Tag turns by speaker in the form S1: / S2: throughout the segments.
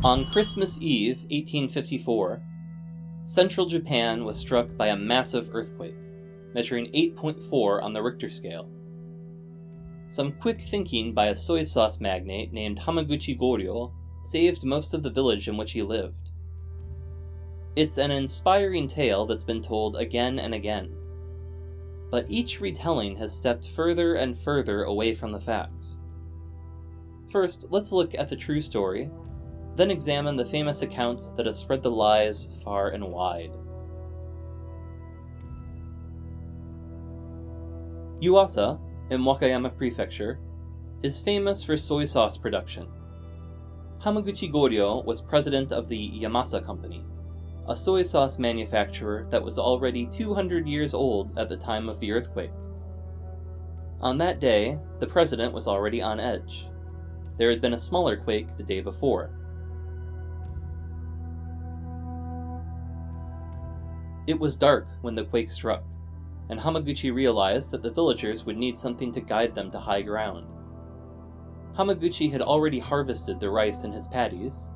S1: On Christmas Eve, 1854, central Japan was struck by a massive earthquake, measuring 8.4 on the Richter scale. Some quick thinking by a soy sauce magnate named Hamaguchi Goryo saved most of the village in which he lived. It's an inspiring tale that's been told again and again, but each retelling has stepped further and further away from the facts. First, let's look at the true story, then examine the famous accounts that have spread the lies far and wide. Yuasa, in Wakayama prefecture, is famous for soy sauce production. Hamaguchi Goryo was president of the Yamasa Company, a soy sauce manufacturer that was already 200 years old at the time of the earthquake. On that day, the president was already on edge. There had been a smaller quake the day before. It was dark when the quake struck, and Hamaguchi realized that the villagers would need something to guide them to high ground. Hamaguchi had already harvested the rice in his paddies,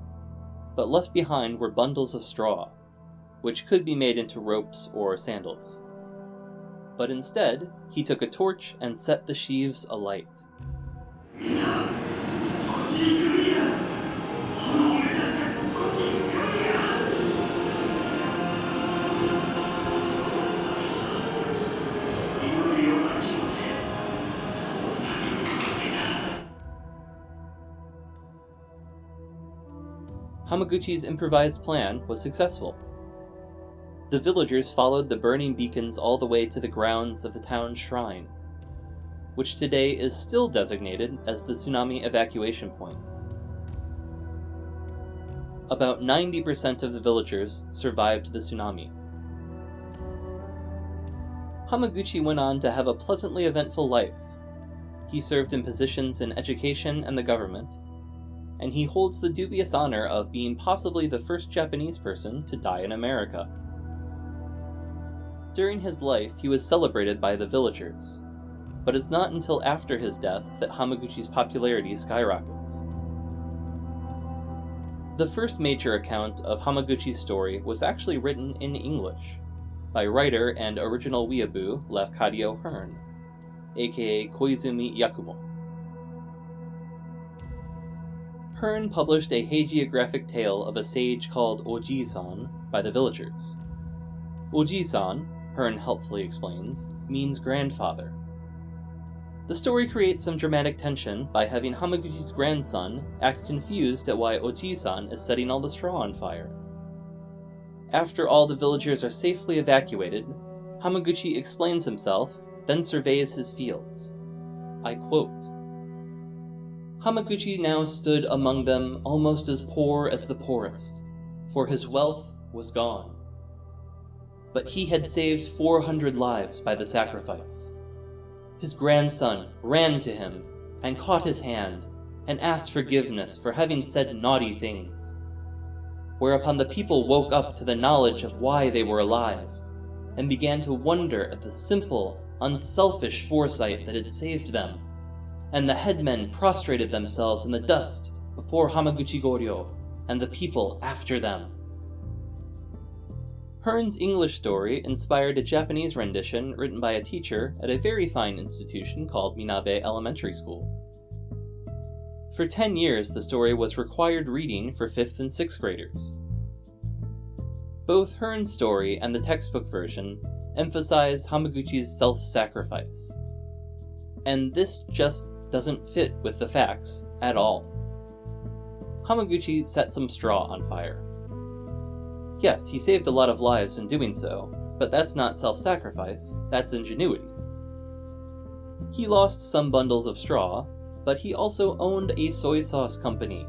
S1: but left behind were bundles of straw, which could be made into ropes or sandals. But instead, he took a torch and set the sheaves alight. Hamaguchi's improvised plan was successful. The villagers followed the burning beacons all the way to the grounds of the town's shrine, which today is still designated as the tsunami evacuation point. About 90% of the villagers survived the tsunami. Hamaguchi went on to have a pleasantly eventful life. He served in positions in education and the government, and he holds the dubious honor of being possibly the first Japanese person to die in America. During his life, he was celebrated by the villagers, but it's not until after his death that Hamaguchi's popularity skyrockets. The first major account of Hamaguchi's story was actually written in English by writer and original weeaboo Lafcadio Hearn, aka Koizumi Yakumo. Hearn published a hagiographic tale of a sage called Oji-san by the villagers. Oji-san, Hearn helpfully explains, means grandfather. The story creates some dramatic tension by having Hamaguchi's grandson act confused at why Oji-san is setting all the straw on fire. After all the villagers are safely evacuated, Hamaguchi explains himself, then surveys his fields. I quote, "Hamaguchi now stood among them almost as poor as the poorest, for his wealth was gone. But he had saved 400 lives by the sacrifice. His grandson ran to him and caught his hand and asked forgiveness for having said naughty things. Whereupon the people woke up to the knowledge of why they were alive and began to wonder at the simple, unselfish foresight that had saved them. And the headmen prostrated themselves in the dust before Hamaguchi Goryo and the people after them." Hearn's English story inspired a Japanese rendition written by a teacher at a very fine institution called Minabe Elementary School. For 10 years, the story was required reading for 5th and 6th graders. Both Hearn's story and the textbook version emphasize Hamaguchi's self-sacrifice. And this just doesn't fit with the facts at all. Hamaguchi set some straw on fire. Yes, he saved a lot of lives in doing so, but that's not self-sacrifice, that's ingenuity. He lost some bundles of straw, but he also owned a soy sauce company.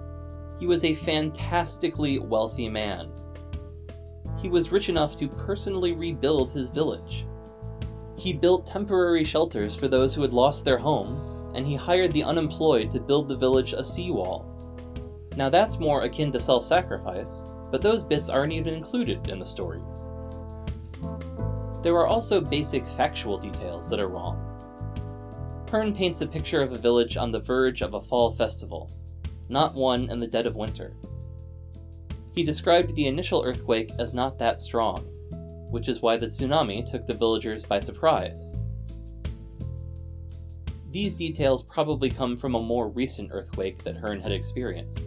S1: He was a fantastically wealthy man. He was rich enough to personally rebuild his village. He built temporary shelters for those who had lost their homes, and he hired the unemployed to build the village a seawall. Now that's more akin to self-sacrifice, but those bits aren't even included in the stories. There are also basic factual details that are wrong. Hearn paints a picture of a village on the verge of a fall festival, not one in the dead of winter. He described the initial earthquake as not that strong, which is why the tsunami took the villagers by surprise. These details probably come from a more recent earthquake that Hearn had experienced.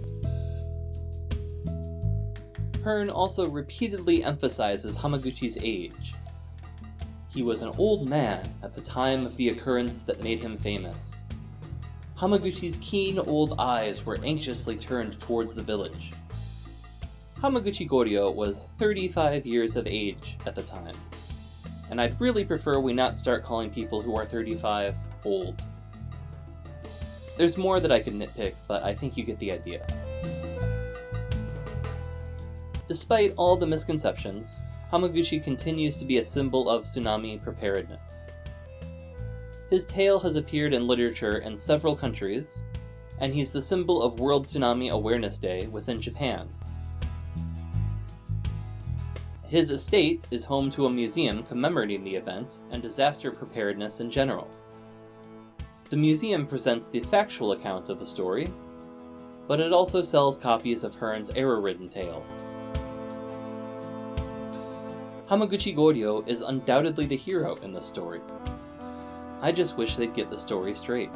S1: Hearn also repeatedly emphasizes Hamaguchi's age. He was an old man at the time of the occurrence that made him famous. Hamaguchi's keen old eyes were anxiously turned towards the village. Hamaguchi Goryo was 35 years of age at the time, and I'd really prefer we not start calling people who are 35 old. There's more that I could nitpick, but I think you get the idea. Despite all the misconceptions, Hamaguchi continues to be a symbol of tsunami preparedness. His tale has appeared in literature in several countries, and he's the symbol of World Tsunami Awareness Day within Japan. His estate is home to a museum commemorating the event and disaster preparedness in general. The museum presents the factual account of the story, but it also sells copies of Hearn's error-ridden tale. Hamaguchi Goryo is undoubtedly the hero in this story. I just wish they'd get the story straight.